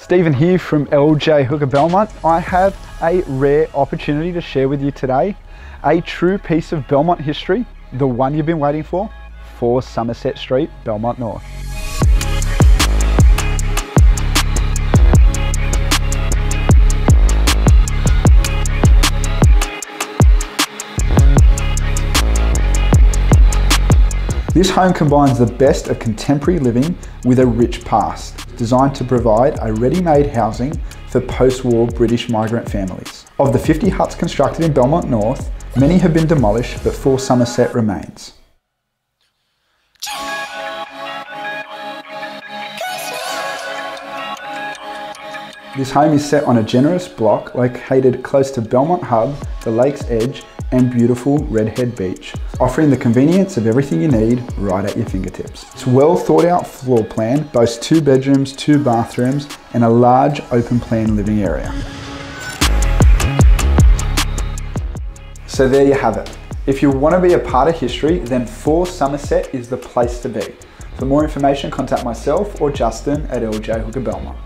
Stephen here from LJ Hooker Belmont. I have a rare opportunity to share with you today. A true piece of Belmont history, the one you've been waiting for, 4 Somerset Street, Belmont North. This home combines the best of contemporary living with a rich past, designed to provide a ready-made housing for post-war British migrant families. Of the 50 huts constructed in Belmont North, many have been demolished, but 4 Somerset remains. This home is set on a generous block located close to Belmont Hub, the lake's edge, and beautiful Redhead Beach, offering the convenience of everything you need right at your fingertips. Its well thought out floor plan boasts 2 bedrooms, 2 bathrooms, and a large open plan living area. So there you have it. If you want to be a part of history, then 4 Somerset is the place to be. For more information, contact myself or Justin at LJ Hooker Belmont.